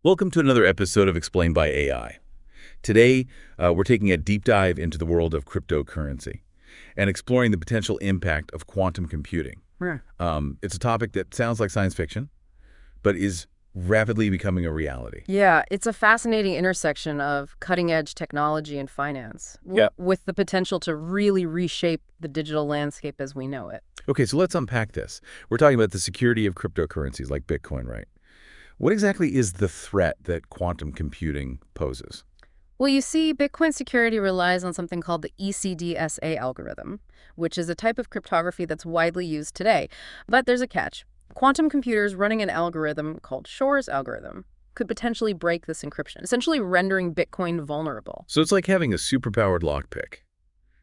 Welcome to another episode of Explained by AI. Today, we're taking a deep dive into the world of cryptocurrency and exploring the potential impact of quantum computing. Yeah. It's a topic that sounds like science fiction, but is rapidly becoming a reality. Yeah, it's a fascinating intersection of cutting-edge technology and finance, with the potential to really reshape the digital landscape as we know it. Okay, so let's unpack this. We're talking about the security of cryptocurrencies like Bitcoin, right? What exactly is the threat that quantum computing poses? Well, you see, Bitcoin security relies on something called the ECDSA algorithm, which is a type of cryptography that's widely used today. But there's a catch. Quantum computers running an algorithm called Shor's algorithm could potentially break this encryption, essentially rendering Bitcoin vulnerable. So it's like having a superpowered lockpick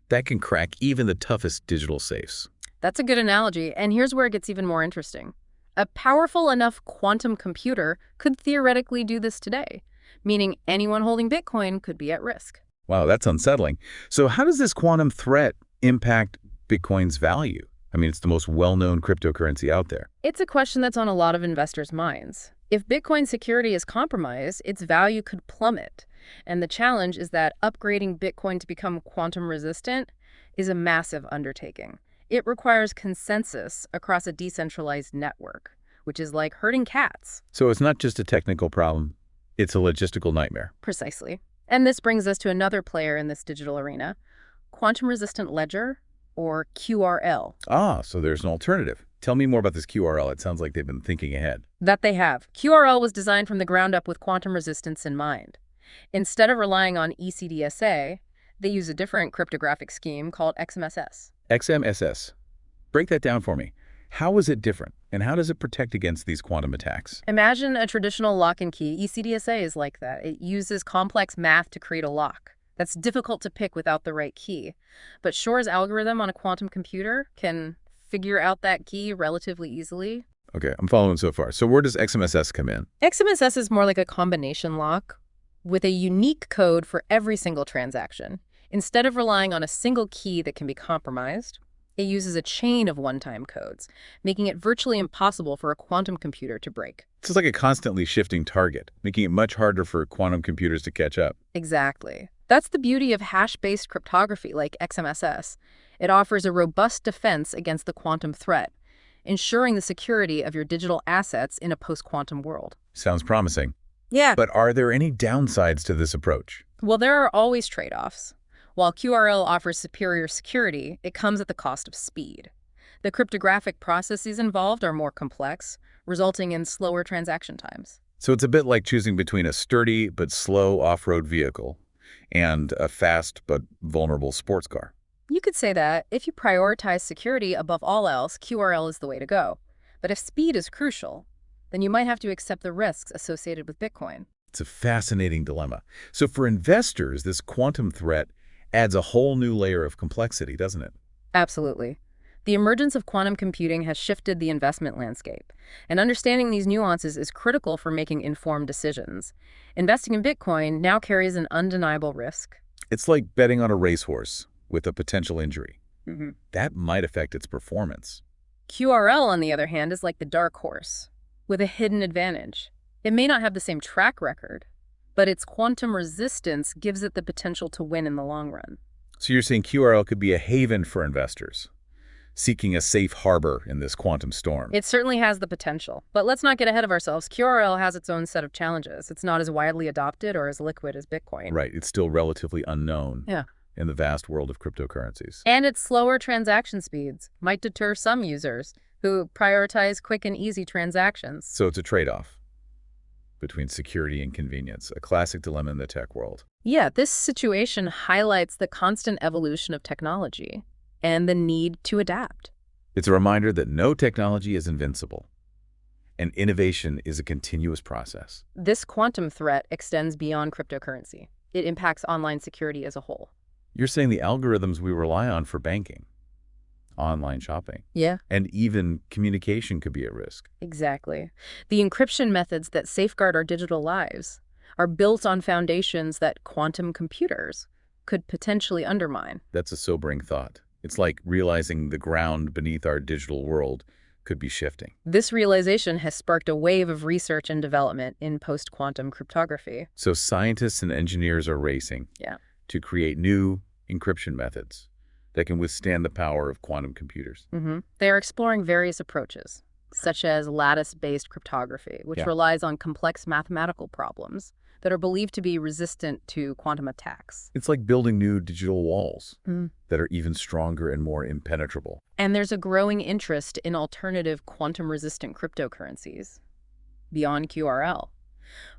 that can crack even the toughest digital safes. That's a good analogy, and here's where it gets even more interesting. A powerful enough quantum computer could theoretically do this today, meaning anyone holding Bitcoin could be at risk. Wow, that's unsettling. So how does this quantum threat impact Bitcoin's value? I mean, it's the most well-known cryptocurrency out there. It's a question that's on a lot of investors' minds. If Bitcoin security is compromised, its value could plummet. And the challenge is that upgrading Bitcoin to become quantum resistant is a massive undertaking. It requires consensus across a decentralized network, which is like herding cats. So it's not just a technical problem, it's a logistical nightmare. Precisely. And this brings us to another player in this digital arena, quantum-resistant ledger, or QRL. Ah, so there's an alternative. Tell me more about this QRL. It sounds like they've been thinking ahead. That they have. QRL was designed from the ground up with quantum resistance in mind. Instead of relying on ECDSA, they use a different cryptographic scheme called XMSS. XMSS. Break that down for me. How is it different, and how does it protect against these quantum attacks? Imagine a traditional lock and key. ECDSA is like that. It uses complex math to create a lock. That's difficult to pick without the right key. But Shor's algorithm on a quantum computer can figure out that key relatively easily. Okay, I'm following so far. So where does XMSS come in? XMSS is more like a combination lock with a unique code for every single transaction. Instead of relying on a single key that can be compromised, it uses a chain of one-time codes, making it virtually impossible for a quantum computer to break. It's like a constantly shifting target, making it much harder for quantum computers to catch up. Exactly. That's the beauty of hash-based cryptography like XMSS. It offers a robust defense against the quantum threat, ensuring the security of your digital assets in a post-quantum world. Sounds promising. Yeah. But are there any downsides to this approach? Well, there are always trade-offs. While QRL offers superior security, it comes at the cost of speed. The cryptographic processes involved are more complex, resulting in slower transaction times. So it's a bit like choosing between a sturdy but slow off-road vehicle and a fast but vulnerable sports car. You could say that if you prioritize security above all else, QRL is the way to go. But if speed is crucial, then you might have to accept the risks associated with Bitcoin. It's a fascinating dilemma. So for investors, this quantum threat adds a whole new layer of complexity, doesn't it? Absolutely. The emergence of quantum computing has shifted the investment landscape, and understanding these nuances is critical for making informed decisions. Investing in Bitcoin now carries an undeniable risk. It's like betting on a racehorse with a potential injury. Mm-hmm. That might affect its performance. QRL, on the other hand, is like the dark horse, with a hidden advantage. It may not have the same track record, but its quantum resistance gives it the potential to win in the long run. So you're saying QRL could be a haven for investors, seeking a safe harbor in this quantum storm. It certainly has the potential, but let's not get ahead of ourselves. QRL has its own set of challenges. It's not as widely adopted or as liquid as Bitcoin. Right, it's still relatively unknown in the vast world of cryptocurrencies. And its slower transaction speeds might deter some users who prioritize quick and easy transactions. So it's a trade-off between security and convenience, a classic dilemma in the tech world. Yeah, this situation highlights the constant evolution of technology and the need to adapt. It's a reminder that no technology is invincible, and innovation is a continuous process. This quantum threat extends beyond cryptocurrency. It impacts online security as a whole. You're saying the algorithms we rely on for banking, online shopping, Yeah, and even communication could be at risk. exactly. The encryption methods that safeguard our digital lives are built on foundations that quantum computers could potentially undermine. That's a sobering thought. It's like realizing the ground beneath our digital world could be shifting. This realization has sparked a wave of research and development in post-quantum cryptography. So scientists and engineers are racing to create new encryption methods that can withstand the power of quantum computers. They are exploring various approaches, such as lattice-based cryptography, which relies on complex mathematical problems that are believed to be resistant to quantum attacks. It's like building new digital walls that are even stronger and more impenetrable. And there's a growing interest in alternative quantum-resistant cryptocurrencies beyond QRL.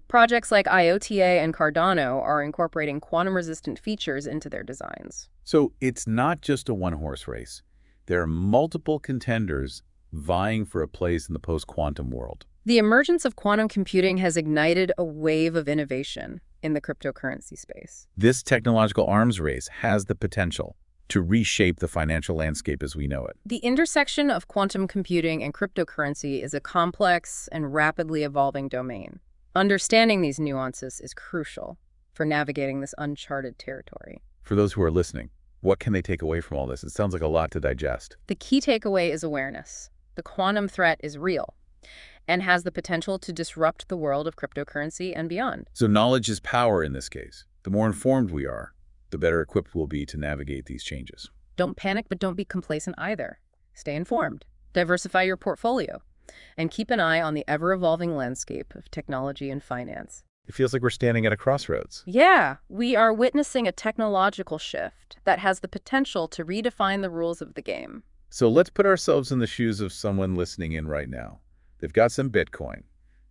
Projects like IOTA and Cardano are incorporating quantum-resistant features into their designs. So it's not just a one-horse race. There are multiple contenders vying for a place in the post-quantum world. The emergence of quantum computing has ignited a wave of innovation in the cryptocurrency space. This technological arms race has the potential to reshape the financial landscape as we know it. The intersection of quantum computing and cryptocurrency is a complex and rapidly evolving domain. Understanding these nuances is crucial for navigating this uncharted territory. For those who are listening, what can they take away from all this? It sounds like a lot to digest. The key takeaway is awareness. The quantum threat is real and has the potential to disrupt the world of cryptocurrency and beyond. So knowledge is power in this case. The more informed we are, the better equipped we'll be to navigate these changes. Don't panic, but don't be complacent either. Stay informed, diversify your portfolio, and keep an eye on the ever-evolving landscape of technology and finance. It feels like we're standing at a crossroads. Yeah, we are witnessing a technological shift that has the potential to redefine the rules of the game. So let's put ourselves in the shoes of someone listening in right now. They've got some Bitcoin.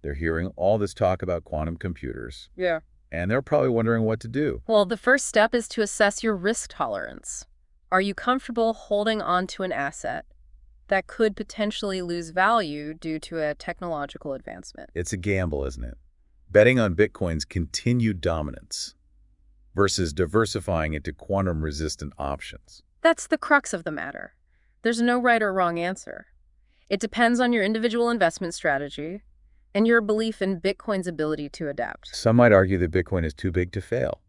They're hearing all this talk about quantum computers. Yeah. And they're probably wondering what to do. Well, the first step is to assess your risk tolerance. Are you comfortable holding on to an asset that could potentially lose value due to a technological advancement? It's a gamble, isn't it? Betting on Bitcoin's continued dominance versus diversifying into quantum-resistant options. That's the crux of the matter. There's no right or wrong answer. It depends on your individual investment strategy and your belief in Bitcoin's ability to adapt. Some might argue that Bitcoin is too big to fail,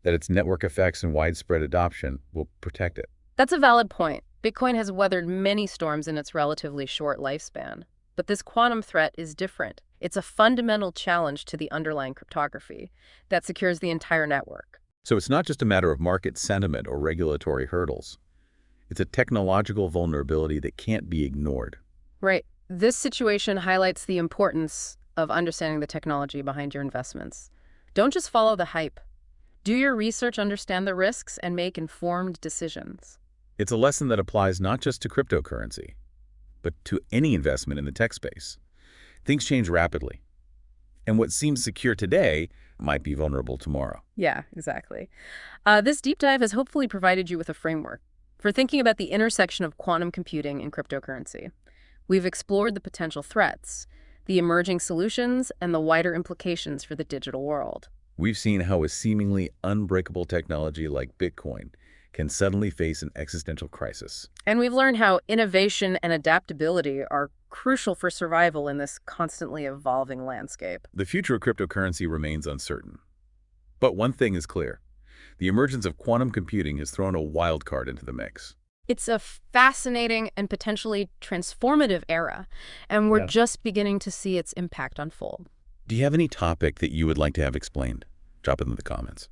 that its network effects and widespread adoption will protect it. That's a valid point. Bitcoin has weathered many storms in its relatively short lifespan. But this quantum threat is different. It's a fundamental challenge to the underlying cryptography that secures the entire network. So it's not just a matter of market sentiment or regulatory hurdles. It's a technological vulnerability that can't be ignored. Right. This situation highlights the importance of understanding the technology behind your investments. Don't just follow the hype. Do your research, understand the risks, and make informed decisions. It's a lesson that applies not just to cryptocurrency, but to any investment in the tech space. Things change rapidly, and what seems secure today might be vulnerable tomorrow. Yeah, exactly. This deep dive has hopefully provided you with a framework for thinking about the intersection of quantum computing and cryptocurrency. We've explored the potential threats, the emerging solutions, and the wider implications for the digital world. We've seen how a seemingly unbreakable technology like Bitcoin can suddenly face an existential crisis. And we've learned how innovation and adaptability are crucial for survival in this constantly evolving landscape. The future of cryptocurrency remains uncertain. But one thing is clear. The emergence of quantum computing has thrown a wild card into the mix. It's a fascinating and potentially transformative era, and we're just beginning to see its impact unfold. Do you have any topic that you would like to have explained? Drop it in the comments.